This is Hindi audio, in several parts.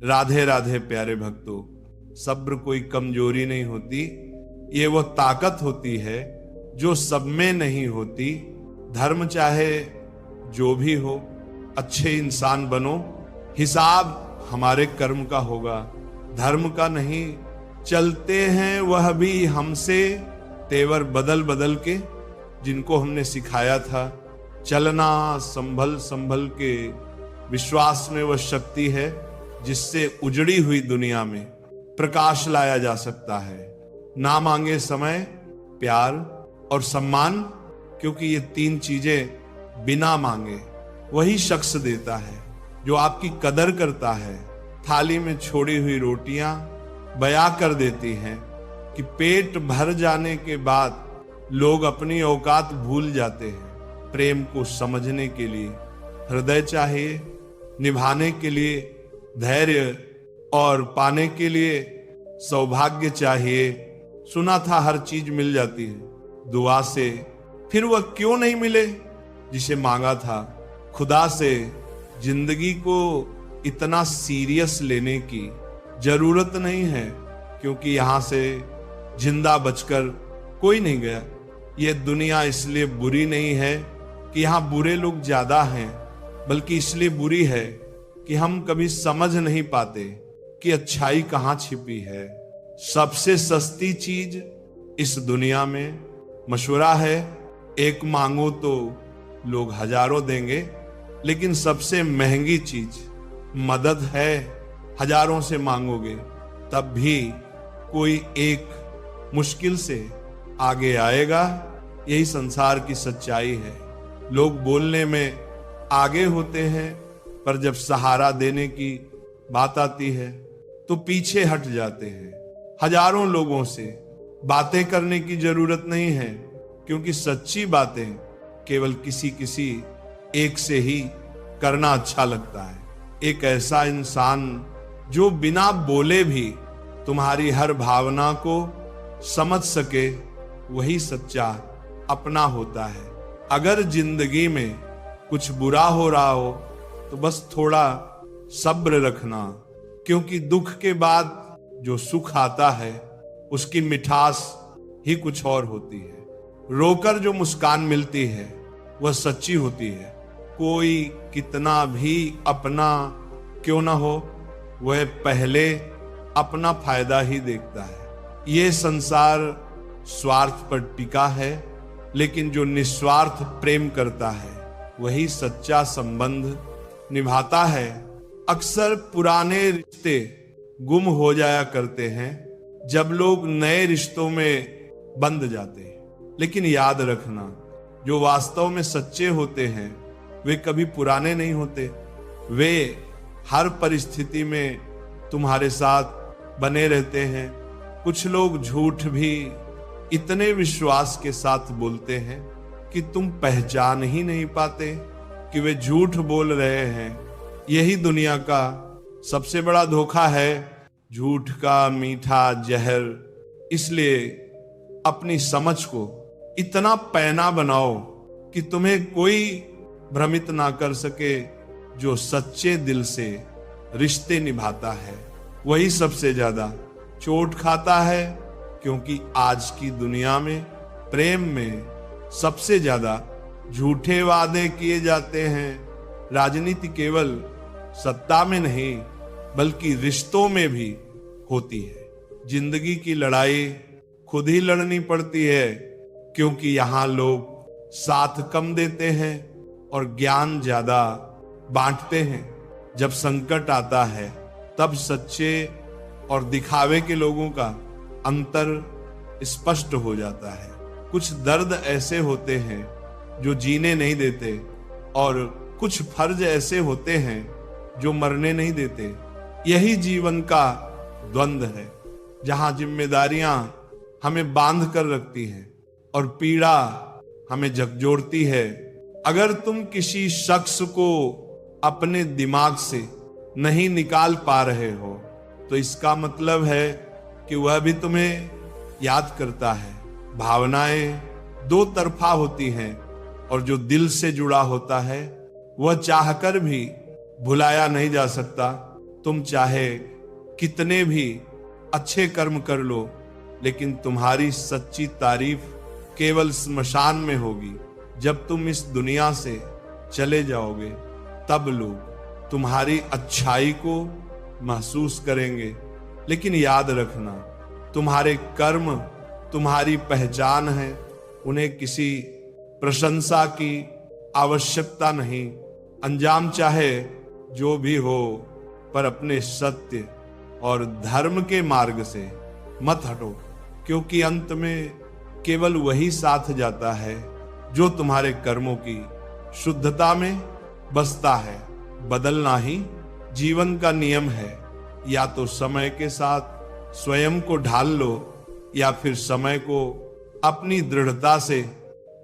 राधे राधे प्यारे भक्तों, सब्र कोई कमजोरी नहीं होती, ये वो ताकत होती है जो सब में नहीं होती। धर्म चाहे जो भी हो, अच्छे इंसान बनो, हिसाब हमारे कर्म का होगा, धर्म का नहीं। चलते हैं वह भी हमसे तेवर बदल बदल के, जिनको हमने सिखाया था चलना संभल संभल के। विश्वास में वह शक्ति है जिससे उजड़ी हुई दुनिया में प्रकाश लाया जा सकता है। ना मांगे समय, प्यार और सम्मान, क्योंकि ये तीन चीजें बिना मांगे वही शख्स देता है जो आपकी कदर करता है। थाली में छोड़ी हुई रोटियां बयां कर देती हैं कि पेट भर जाने के बाद लोग अपनी औकात भूल जाते हैं। प्रेम को समझने के लिए हृदय चाहिए, निभाने के लिए धैर्य और पाने के लिए सौभाग्य चाहिए। सुना था हर चीज मिल जाती है दुआ से, फिर वह क्यों नहीं मिले जिसे मांगा था खुदा से। जिंदगी को इतना सीरियस लेने की जरूरत नहीं है, क्योंकि यहां से जिंदा बचकर कोई नहीं गया। यह दुनिया इसलिए बुरी नहीं है कि यहां बुरे लोग ज्यादा हैं, बल्कि इसलिए बुरी है कि हम कभी समझ नहीं पाते कि अच्छाई कहां छिपी है। सबसे सस्ती चीज इस दुनिया में मशवरा है। एक मांगो तो लोग हजारों देंगे, लेकिन सबसे महंगी चीज मदद है। हजारों से मांगोगे तब भी कोई एक मुश्किल से आगे आएगा। यही संसार की सच्चाई है। लोग बोलने में आगे होते हैं, पर जब सहारा देने की बात आती है तो पीछे हट जाते हैं। हजारों लोगों से बातें करने की जरूरत नहीं है, क्योंकि सच्ची बातें केवल किसी किसी एक से ही करना अच्छा लगता है। एक ऐसा इंसान जो बिना बोले भी तुम्हारी हर भावना को समझ सके, वही सच्चा अपना होता है। अगर जिंदगी में कुछ बुरा हो रहा हो तो बस थोड़ा सब्र रखना, क्योंकि दुख के बाद जो सुख आता है उसकी मिठास ही कुछ और होती है। रोकर जो मुस्कान मिलती है वह सच्ची होती है। कोई कितना भी अपना क्यों ना हो, वह पहले अपना फायदा ही देखता है। ये संसार स्वार्थ पर टिका है, लेकिन जो निस्वार्थ प्रेम करता है वही सच्चा संबंध निभाता है। अक्सर पुराने रिश्ते गुम हो जाया करते हैं जब लोग नए रिश्तों में बंध जाते हैं। लेकिन याद रखना, जो वास्तव में सच्चे होते हैं वे कभी पुराने नहीं होते। वे हर परिस्थिति में तुम्हारे साथ बने रहते हैं। कुछ लोग झूठ भी इतने विश्वास के साथ बोलते हैं कि तुम पहचान ही नहीं पाते कि वे झूठ बोल रहे हैं। यही दुनिया का सबसे बड़ा धोखा है, झूठ का मीठा जहर। इसलिए अपनी समझ को इतना पैना बनाओ कि तुम्हें कोई भ्रमित ना कर सके। जो सच्चे दिल से रिश्ते निभाता है वही सबसे ज्यादा चोट खाता है, क्योंकि आज की दुनिया में प्रेम में सबसे ज्यादा झूठे वादे किए जाते हैं। राजनीति केवल सत्ता में नहीं बल्कि रिश्तों में भी होती है। जिंदगी की लड़ाई खुद ही लड़नी पड़ती है, क्योंकि यहाँ लोग साथ कम देते हैं और ज्ञान ज्यादा बांटते हैं। जब संकट आता है तब सच्चे और दिखावे के लोगों का अंतर स्पष्ट हो जाता है। कुछ दर्द ऐसे होते हैं जो जीने नहीं देते, और कुछ फर्ज ऐसे होते हैं जो मरने नहीं देते। यही जीवन का द्वंद्व है, जहां जिम्मेदारियां हमें बांध कर रखती हैं और पीड़ा हमें झकझोरती है। अगर तुम किसी शख्स को अपने दिमाग से नहीं निकाल पा रहे हो तो इसका मतलब है कि वह भी तुम्हें याद करता है। भावनाएं दो तरफा होती हैं, और जो दिल से जुड़ा होता है वह चाहकर भी भुलाया नहीं जा सकता। तुम चाहे कितने भी अच्छे कर्म कर लो, लेकिन तुम्हारी सच्ची तारीफ केवल स्मशान में होगी। जब तुम इस दुनिया से चले जाओगे तब लोग तुम्हारी अच्छाई को महसूस करेंगे। लेकिन याद रखना, तुम्हारे कर्म तुम्हारी पहचान है, उन्हें किसी प्रशंसा की आवश्यकता नहीं। अंजाम चाहे जो भी हो, पर अपने सत्य और धर्म के मार्ग से मत हटो, क्योंकि अंत में केवल वही साथ जाता है जो तुम्हारे कर्मों की शुद्धता में बसता है। बदलना ही जीवन का नियम है। या तो समय के साथ स्वयं को ढाल लो, या फिर समय को अपनी दृढ़ता से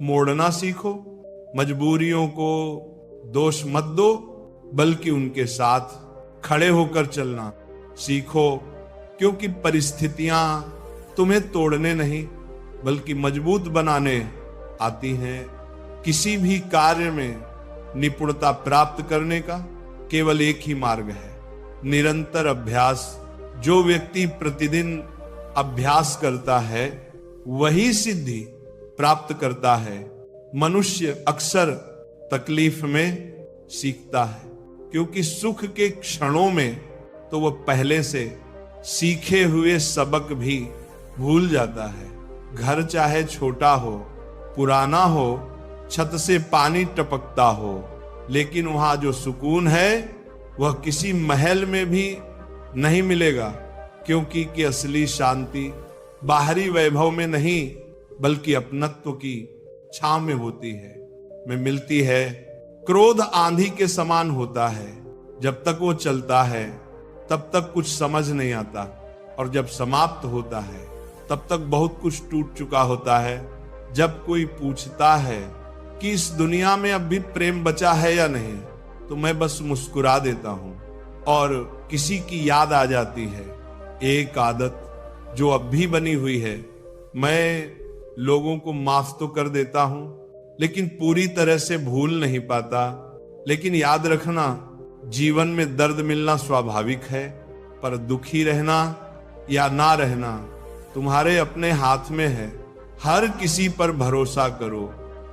मोड़ना सीखो। मजबूरियों को दोष मत दो, बल्कि उनके साथ खड़े होकर चलना सीखो, क्योंकि परिस्थितियां तुम्हें तोड़ने नहीं बल्कि मजबूत बनाने आती हैं। किसी भी कार्य में निपुणता प्राप्त करने का केवल एक ही मार्ग है, निरंतर अभ्यास। जो व्यक्ति प्रतिदिन अभ्यास करता है वही सिद्धि प्राप्त करता है। मनुष्य अक्सर तकलीफ में सीखता है, क्योंकि सुख के क्षणों में तो वह पहले से सीखे हुए सबक भी भूल जाता है। घर चाहे छोटा हो, पुराना हो, छत से पानी टपकता हो, लेकिन वहां जो सुकून है वह किसी महल में भी नहीं मिलेगा, क्योंकि कि असली शांति बाहरी वैभव में नहीं बल्कि अपनत्व की छांव में होती है, में मिलती है। क्रोध आंधी के समान होता है, जब तक वो चलता है तब तक कुछ समझ नहीं आता, और जब समाप्त होता है तब तक बहुत कुछ टूट चुका होता है। जब कोई पूछता है कि इस दुनिया में अब भी प्रेम बचा है या नहीं, तो मैं बस मुस्कुरा देता हूं, और किसी की याद आ जाती है एक आदत जो अब भी बनी हुई है। मैं लोगों को माफ तो कर देता हूं, लेकिन पूरी तरह से भूल नहीं पाता। लेकिन याद रखना, जीवन में दर्द मिलना स्वाभाविक है, पर दुखी रहना या ना रहना तुम्हारे अपने हाथ में है। हर किसी पर भरोसा करो,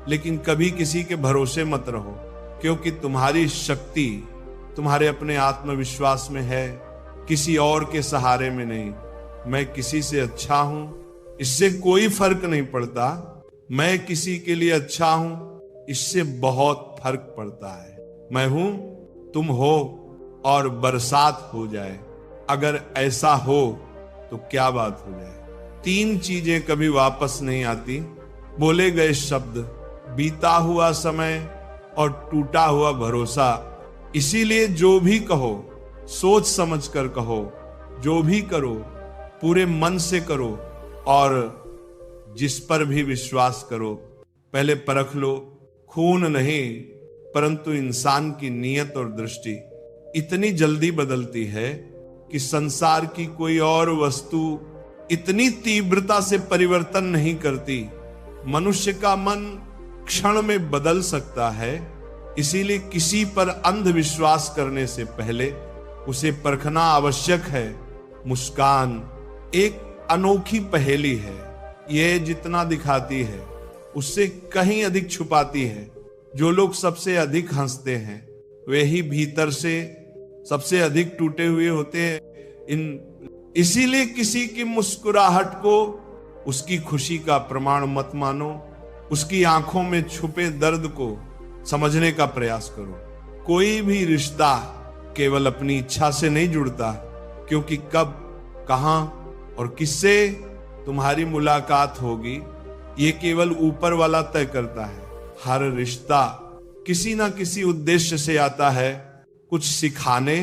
लेकिन कभी किसी के भरोसे मत रहो, क्योंकि तुम्हारी शक्ति तुम्हारे अपने आत्मविश्वास में है, किसी और के सहारे में नहीं। मैं किसी से अच्छा हूं, इससे कोई फर्क नहीं पड़ता। मैं किसी के लिए अच्छा हूं, इससे बहुत फर्क पड़ता है। मैं हूं, तुम हो, और बरसात हो जाए। अगर ऐसा हो तो क्या बात हो जाए। 3 चीजें कभी वापस नहीं आती: बोले गए शब्द, बीता हुआ समय और टूटा हुआ भरोसा। इसीलिए जो भी कहो सोच समझ कर कहो, जो भी करो पूरे मन से करो, और जिस पर भी विश्वास करो पहले परख लो। खून नहीं, परंतु इंसान की नीयत और दृष्टि इतनी जल्दी बदलती है कि संसार की कोई और वस्तु इतनी तीव्रता से परिवर्तन नहीं करती। मनुष्य का मन क्षण में बदल सकता है, इसीलिए किसी पर अंधविश्वास करने से पहले उसे परखना आवश्यक है। मुस्कान एक अनोखी पहेली है। यह जितना दिखाती है उससे कहीं अधिक छुपाती है। जो लोग सबसे अधिक हंसते हैं वे ही भीतर से सबसे अधिक टूटे हुए होते हैं। इसीलिए किसी की मुस्कुराहट को उसकी खुशी का प्रमाण मत मानो, उसकी आंखों में छुपे दर्द को समझने का प्रयास करो। कोई भी रिश्ता केवल अपनी इच्छा से नहीं जुड़ता, क्योंकि कब, कहां और किससे तुम्हारी मुलाकात होगी ये केवल ऊपर वाला तय करता है। हर रिश्ता किसी ना किसी उद्देश्य से आता है, कुछ सिखाने,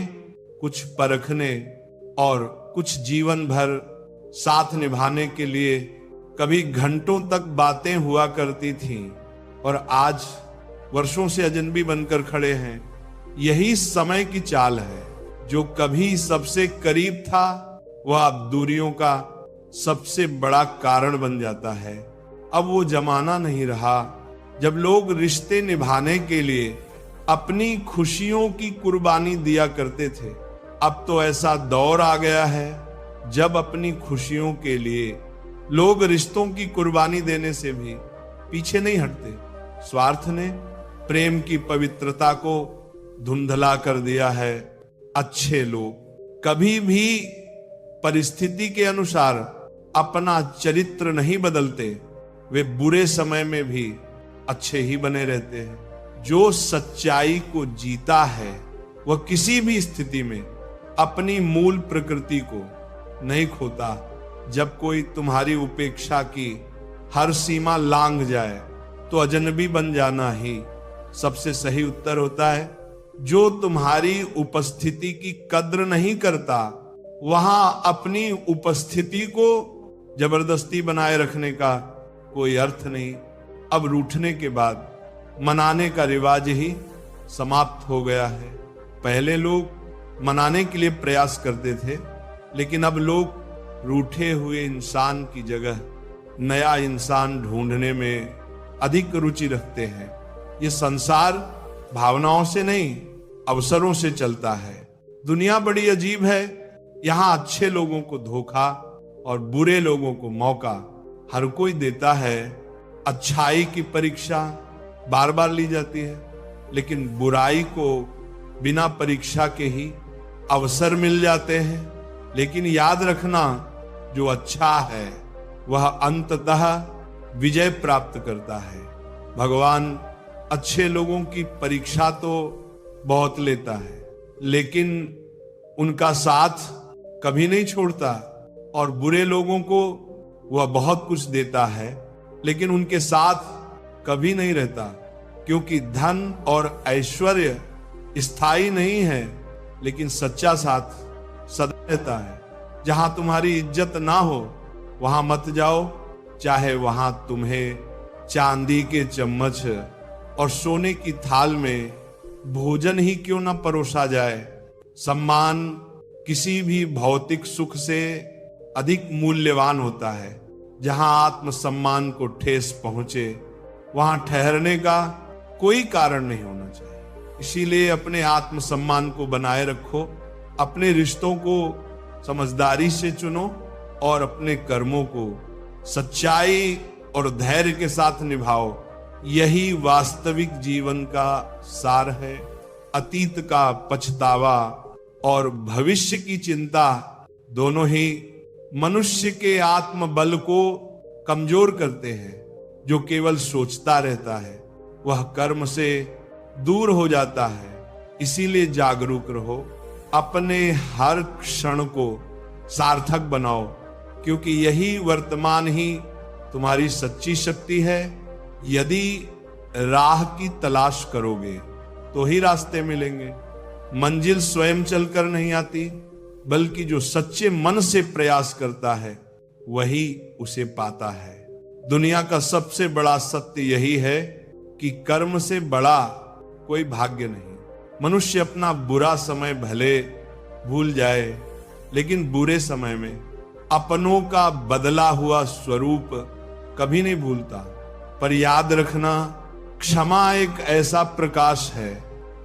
कुछ परखने और कुछ जीवन भर साथ निभाने के लिए। कभी घंटों तक बातें हुआ करती थीं और आज वर्षों से अजनबी बनकर खड़े हैं। यही समय की चाल है। जो कभी सबसे करीब था वह अब दूरियों का सबसे बड़ा कारण बन जाता है। अब वो जमाना नहीं रहा जब लोग रिश्ते निभाने के लिए अपनी खुशियों की कुर्बानी दिया करते थे। अब तो ऐसा दौर आ गया है जब अपनी खुशियों के लिए लोग रिश्तों की कुर्बानी देने से भी पीछे नहीं हटते। स्वार्थ ने प्रेम की पवित्रता को धुंधला कर दिया है। अच्छे लोग कभी भी परिस्थिति के अनुसार अपना चरित्र नहीं बदलते, वे बुरे समय में भी अच्छे ही बने रहते हैं। जो सच्चाई को जीता है वह किसी भी स्थिति में अपनी मूल प्रकृति को नहीं खोता। जब कोई तुम्हारी उपेक्षा की हर सीमा लांघ जाए तो अजनबी बन जाना ही सबसे सही उत्तर होता है। जो तुम्हारी उपस्थिति की कद्र नहीं करता, वहां अपनी उपस्थिति को जबरदस्ती बनाए रखने का कोई अर्थ नहीं। अब रूठने के बाद मनाने का रिवाज ही समाप्त हो गया है। पहले लोग मनाने के लिए प्रयास करते थे, लेकिन अब लोग रूठे हुए इंसान की जगह नया इंसान ढूंढने में अधिक रुचि रखते हैं। ये संसार भावनाओं से नहीं, अवसरों से चलता है। दुनिया बड़ी अजीब है। यहाँ अच्छे लोगों को धोखा और बुरे लोगों को मौका हर कोई देता है। अच्छाई की परीक्षा बार बार ली जाती है, लेकिन बुराई को बिना परीक्षा के ही अवसर मिल जाते हैं। लेकिन याद रखना, जो अच्छा है वह अंततः विजय प्राप्त करता है। भगवान अच्छे लोगों की परीक्षा तो बहुत लेता है, लेकिन उनका साथ कभी नहीं छोड़ता। और बुरे लोगों को वह बहुत कुछ देता है, लेकिन उनके साथ कभी नहीं रहता, क्योंकि धन और ऐश्वर्य स्थायी नहीं है, लेकिन सच्चा साथ सदा रहता है। जहां तुम्हारी इज्जत ना हो वहां मत जाओ, चाहे वहां तुम्हें चांदी के चम्मच और सोने की थाल में भोजन ही क्यों ना परोसा जाए। सम्मान किसी भी भौतिक सुख से अधिक मूल्यवान होता है। जहां आत्मसम्मान को ठेस पहुंचे वहां ठहरने का कोई कारण नहीं होना चाहिए। इसीलिए अपने आत्मसम्मान को बनाए रखो, अपने रिश्तों को समझदारी से चुनो और अपने कर्मों को सच्चाई और धैर्य के साथ निभाओ। यही वास्तविक जीवन का सार है। अतीत का पछतावा और भविष्य की चिंता दोनों ही मनुष्य के आत्मबल को कमजोर करते हैं। जो केवल सोचता रहता है वह कर्म से दूर हो जाता है। इसीलिए जागरूक रहो, अपने हर क्षण को सार्थक बनाओ, क्योंकि यही वर्तमान ही तुम्हारी सच्ची शक्ति है। यदि राह की तलाश करोगे तो ही रास्ते मिलेंगे। मंजिल स्वयं चलकर नहीं आती, बल्कि जो सच्चे मन से प्रयास करता है वही उसे पाता है। दुनिया का सबसे बड़ा सत्य यही है कि कर्म से बड़ा कोई भाग्य नहीं। मनुष्य अपना बुरा समय भले भूल जाए, लेकिन बुरे समय में अपनों का बदला हुआ स्वरूप कभी नहीं भूलता। पर याद रखना, क्षमा एक ऐसा प्रकाश है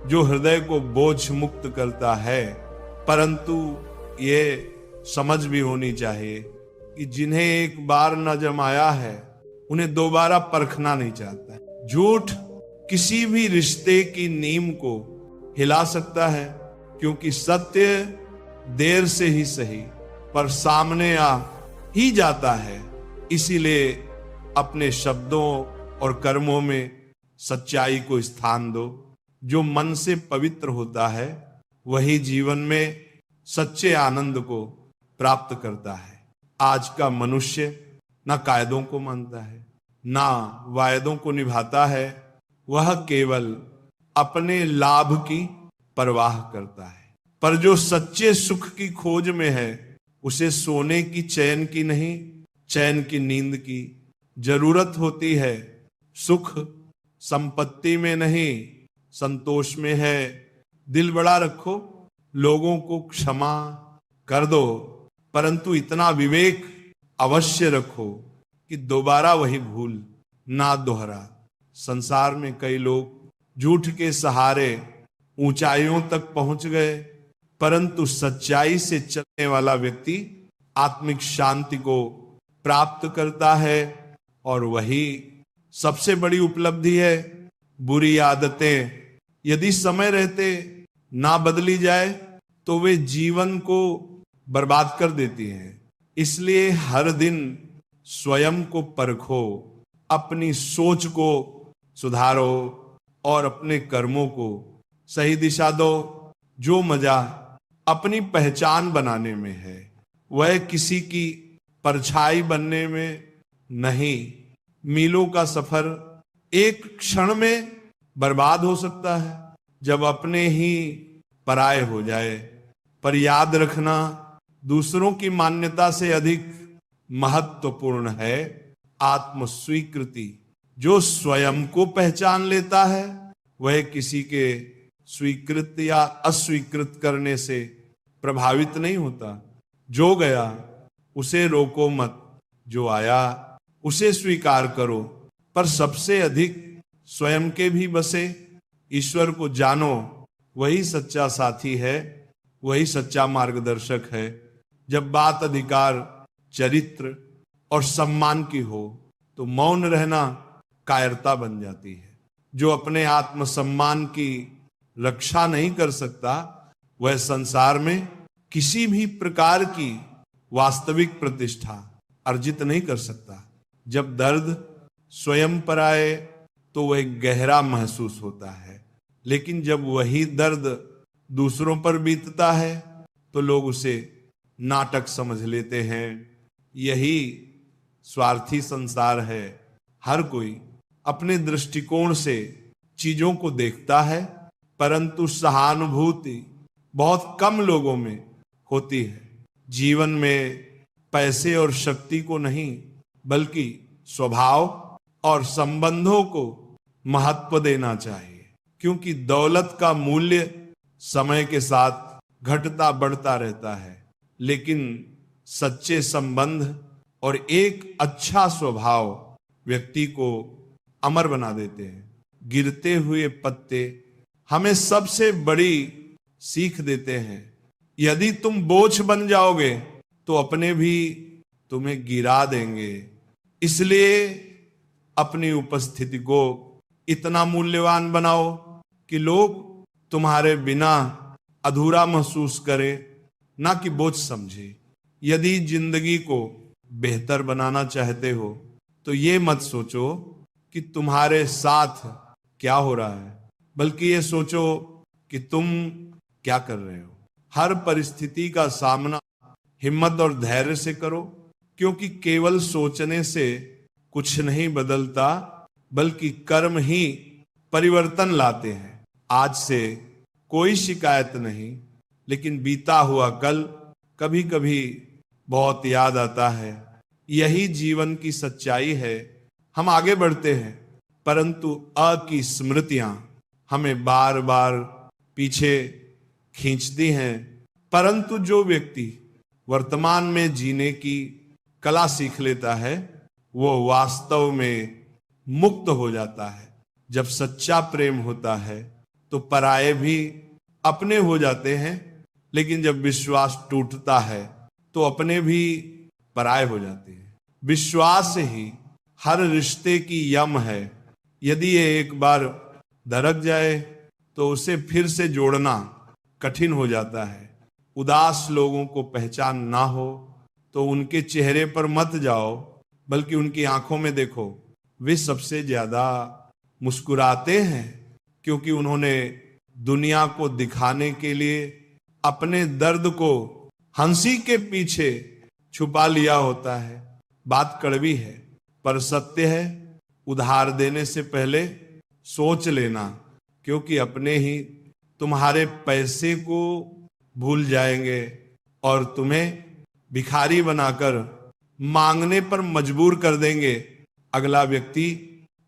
जो हृदय को बोझ मुक्त करता है। परंतु ये समझ भी होनी चाहिए कि जिन्हें एक बार न जमाया है उन्हें दोबारा परखना नहीं चाहता है। झूठ किसी भी रिश्ते की नींव को हिला सकता है, क्योंकि सत्य देर से ही सही पर सामने आ ही जाता है। इसीलिए अपने शब्दों और कर्मों में सच्चाई को स्थान दो। जो मन से पवित्र होता है वही जीवन में सच्चे आनंद को प्राप्त करता है। आज का मनुष्य ना कायदों को मानता है, ना वायदों को निभाता है। वह केवल अपने लाभ की परवाह करता है। पर जो सच्चे सुख की खोज में है उसे सोने की चैन की नहीं, चैन की नींद की जरूरत होती है। सुख संपत्ति में नहीं, संतोष में है। दिल बड़ा रखो, लोगों को क्षमा कर दो, परंतु इतना विवेक अवश्य रखो कि दोबारा वही भूल ना दोहरा। संसार में कई लोग झूठ के सहारे ऊंचाइयों तक पहुंच गए, परंतु सच्चाई से चलने वाला व्यक्ति आत्मिक शांति को प्राप्त करता है, और वही सबसे बड़ी उपलब्धि है। बुरी आदतें यदि समय रहते ना बदली जाए तो वे जीवन को बर्बाद कर देती हैं। इसलिए हर दिन स्वयं को परखो, अपनी सोच को सुधारो और अपने कर्मों को सही दिशा दो। जो मजा अपनी पहचान बनाने में है वह किसी की परछाई बनने में नहीं। मीलों का सफर एक क्षण में बर्बाद हो सकता है जब अपने ही पराये हो जाए। पर याद रखना, दूसरों की मान्यता से अधिक महत्वपूर्ण है आत्म स्वीकृति। जो स्वयं को पहचान लेता है वह किसी के स्वीकृत या अस्वीकृत करने से प्रभावित नहीं होता। जो गया उसे रोको मत, जो आया उसे स्वीकार करो। पर सबसे अधिक स्वयं के भी बसे ईश्वर को जानो, वही सच्चा साथी है, वही सच्चा मार्गदर्शक है। जब बात अधिकार, चरित्र और सम्मान की हो तो मौन रहना कायरता बन जाती है। जो अपने आत्म सम्मान की रक्षा नहीं कर सकता वह संसार में किसी भी प्रकार की वास्तविक प्रतिष्ठा अर्जित नहीं कर सकता। जब दर्द स्वयं पर आए तो वह गहरा महसूस होता है, लेकिन जब वही दर्द दूसरों पर बीतता है तो लोग उसे नाटक समझ लेते हैं। यही स्वार्थी संसार है। हर कोई अपने दृष्टिकोण से चीजों को देखता है, परंतु सहानुभूति बहुत कम लोगों में होती है। जीवन में पैसे और शक्ति को नहीं बल्कि स्वभाव और संबंधों को महत्व देना चाहिए, क्योंकि दौलत का मूल्य समय के साथ घटता बढ़ता रहता है, लेकिन सच्चे संबंध और एक अच्छा स्वभाव व्यक्ति को अमर बना देते हैं। गिरते हुए पत्ते हमें सबसे बड़ी सीख देते हैं। यदि तुम बोझ बन जाओगे तो अपने भी तुम्हें गिरा देंगे। इसलिए अपनी उपस्थिति को इतना मूल्यवान बनाओ कि लोग तुम्हारे बिना अधूरा महसूस करें, ना कि बोझ समझे। यदि जिंदगी को बेहतर बनाना चाहते हो तो ये मत सोचो कि तुम्हारे साथ क्या हो रहा है, बल्कि ये सोचो कि तुम क्या कर रहे हो। हर परिस्थिति का सामना हिम्मत और धैर्य से करो, क्योंकि केवल सोचने से कुछ नहीं बदलता, बल्कि कर्म ही परिवर्तन लाते हैं। आज से कोई शिकायत नहीं, लेकिन बीता हुआ कल कभी कभी बहुत याद आता है। यही जीवन की सच्चाई है। हम आगे बढ़ते हैं, परंतु अ की स्मृतियां हमें बार बार पीछे खींचती हैं। परंतु जो व्यक्ति वर्तमान में जीने की कला सीख लेता है वो वास्तव में मुक्त हो जाता है। जब सच्चा प्रेम होता है तो पराये भी अपने हो जाते हैं, लेकिन जब विश्वास टूटता है तो अपने भी पराये हो जाते हैं। विश्वास ही हर रिश्ते की यम है। यदि ये एक बार दरक जाए तो उसे फिर से जोड़ना कठिन हो जाता है। उदास लोगों को पहचान ना हो तो उनके चेहरे पर मत जाओ, बल्कि उनकी आंखों में देखो। वे सबसे ज्यादा मुस्कुराते हैं क्योंकि उन्होंने दुनिया को दिखाने के लिए अपने दर्द को हंसी के पीछे छुपा लिया होता है। बात कड़वी है पर सत्य है। उधार देने से पहले सोच लेना, क्योंकि अपने ही तुम्हारे पैसे को भूल जाएंगे और तुम्हें भिखारी बनाकर मांगने पर मजबूर कर देंगे। अगला व्यक्ति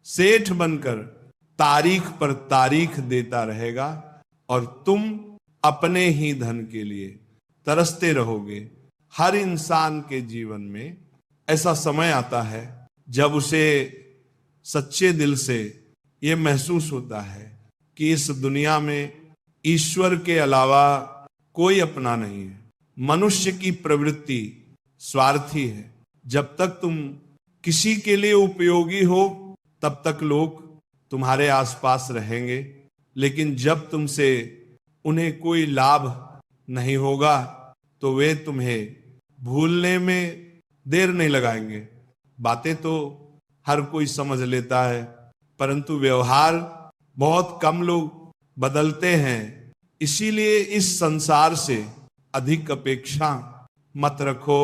सेठ बनकर तारीख पर तारीख देता रहेगा और तुम अपने ही धन के लिए तरसते रहोगे। हर इंसान के जीवन में ऐसा समय आता है जब उसे सच्चे दिल से यह महसूस होता है कि इस दुनिया में ईश्वर के अलावा कोई अपना नहीं है। मनुष्य की प्रवृत्ति स्वार्थी है। जब तक तुम किसी के लिए उपयोगी हो तब तक लोग तुम्हारे आसपास रहेंगे, लेकिन जब तुमसे उन्हें कोई लाभ नहीं होगा तो वे तुम्हें भूलने में देर नहीं लगाएंगे। बातें तो हर कोई समझ लेता है, परंतु व्यवहार बहुत कम लोग बदलते हैं। इसीलिए इस संसार से अधिक अपेक्षा मत रखो,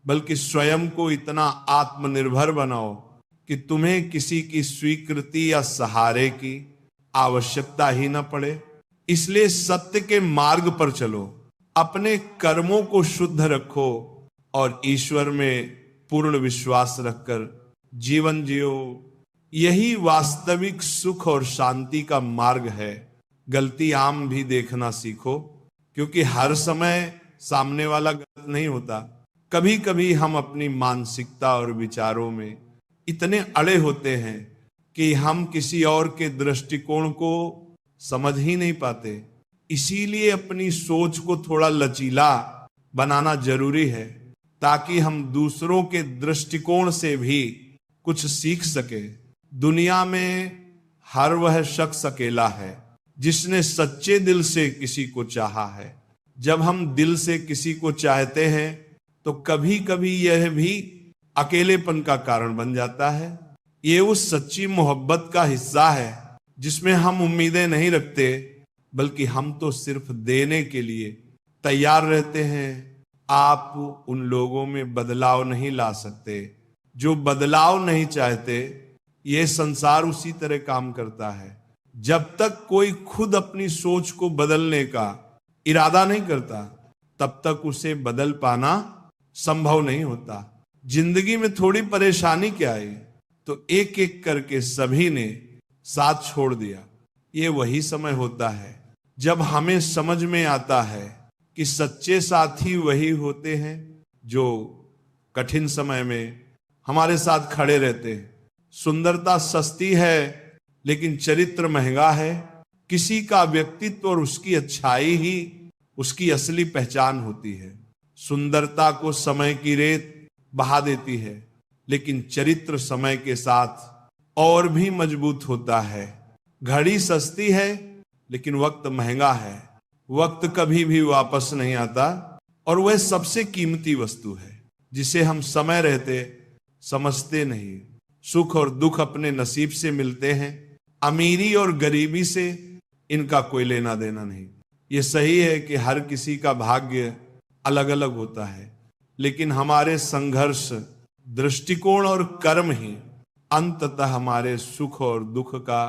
बल्कि स्वयं को इतना आत्मनिर्भर बनाओ कि तुम्हें किसी की स्वीकृति या सहारे की आवश्यकता ही न पड़े। इसलिए सत्य के मार्ग पर चलो, अपने कर्मों को शुद्ध रखो और ईश्वर में पूर्ण विश्वास रखकर जीवन जियो। यही वास्तविक सुख और शांति का मार्ग है। गलती आम भी देखना सीखो, क्योंकि हर समय सामने वाला गलत नहीं होता। कभी कभी हम अपनी मानसिकता और विचारों में इतने अड़े होते हैं कि हम किसी और के दृष्टिकोण को समझ ही नहीं पाते। इसीलिए अपनी सोच को थोड़ा लचीला बनाना जरूरी है, ताकि हम दूसरों के दृष्टिकोण से भी कुछ सीख सके। दुनिया में हर वह शख्स अकेला है जिसने सच्चे दिल से किसी को चाहा है। जब हम दिल से किसी को चाहते हैं तो कभी कभी यह भी अकेलेपन का कारण बन जाता है। ये उस सच्ची मोहब्बत का हिस्सा है जिसमें हम उम्मीदें नहीं रखते, बल्कि हम तो सिर्फ देने के लिए तैयार रहते हैं। आप उन लोगों में बदलाव नहीं ला सकते जो बदलाव नहीं चाहते। यह संसार उसी तरह काम करता है। जब तक कोई खुद अपनी सोच को बदलने का इरादा नहीं करता, तब तक उसे बदल पाना संभव नहीं होता। जिंदगी में थोड़ी परेशानी क्या आई तो एक एक करके सभी ने साथ छोड़ दिया। ये वही समय होता है जब हमें समझ में आता है कि सच्चे साथी वही होते हैं जो कठिन समय में हमारे साथ खड़े रहते हैं। सुंदरता सस्ती है, लेकिन चरित्र महंगा है। किसी का व्यक्तित्व और उसकी अच्छाई ही उसकी असली पहचान होती है। सुंदरता को समय की रेत बहा देती है, लेकिन चरित्र समय के साथ और भी मजबूत होता है। घड़ी सस्ती है, लेकिन वक्त महंगा है। वक्त कभी भी वापस नहीं आता, और वह सबसे कीमती वस्तु है जिसे हम समय रहते समझते नहीं। सुख और दुख अपने नसीब से मिलते हैं। अमीरी और गरीबी से इनका कोई लेना देना नहीं। ये सही है कि हर किसी का भाग्य अलग अलग होता है, लेकिन हमारे संघर्ष, दृष्टिकोण और कर्म ही अंततः हमारे सुख और दुख का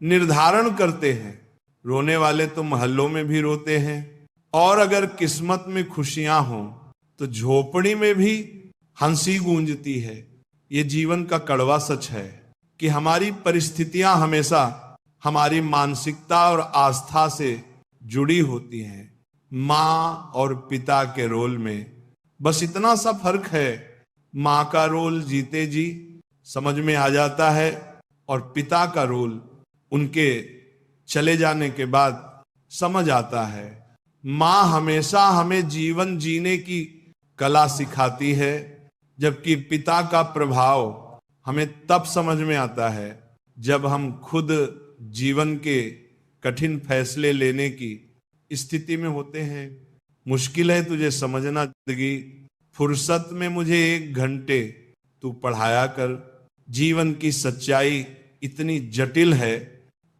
निर्धारण करते हैं। रोने वाले तो मोहल्लों में भी रोते हैं, और अगर किस्मत में खुशियां हों तो झोपड़ी में भी हंसी गूंजती है। ये जीवन का कड़वा सच है कि हमारी परिस्थितियां हमेशा हमारी मानसिकता और आस्था से जुड़ी होती हैं। माँ और पिता के रोल में बस इतना सा फर्क है, माँ का रोल जीते जी समझ में आ जाता है, और पिता का रोल उनके चले जाने के बाद समझ आता है। माँ हमेशा हमें जीवन जीने की कला सिखाती है, जबकि पिता का प्रभाव हमें तब समझ में आता है जब हम खुद जीवन के कठिन फैसले लेने की स्थिति में होते हैं। मुश्किल है तुझे समझना जिंदगी, फुर्सत में मुझे 1 घंटे तू पढ़ाया कर। जीवन की सच्चाई इतनी जटिल है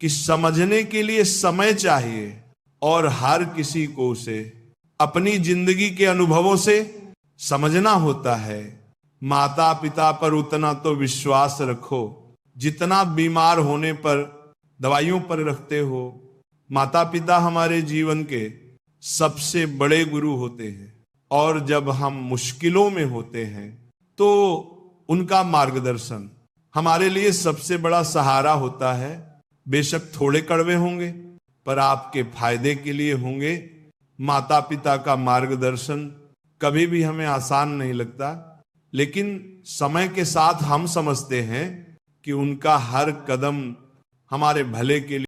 कि समझने के लिए समय चाहिए, और हर किसी को उसे अपनी जिंदगी के अनुभवों से समझना होता है। माता पिता पर उतना तो विश्वास रखो जितना बीमार होने पर दवाइयों पर रखते हो। माता पिता हमारे जीवन के सबसे बड़े गुरु होते हैं, और जब हम मुश्किलों में होते हैं तो उनका मार्गदर्शन हमारे लिए सबसे बड़ा सहारा होता है। बेशक थोड़े कड़वे होंगे, पर आपके फायदे के लिए होंगे। माता पिता का मार्गदर्शन कभी भी हमें आसान नहीं लगता, लेकिन समय के साथ हम समझते हैं कि उनका हर कदम हमारे भले के लिए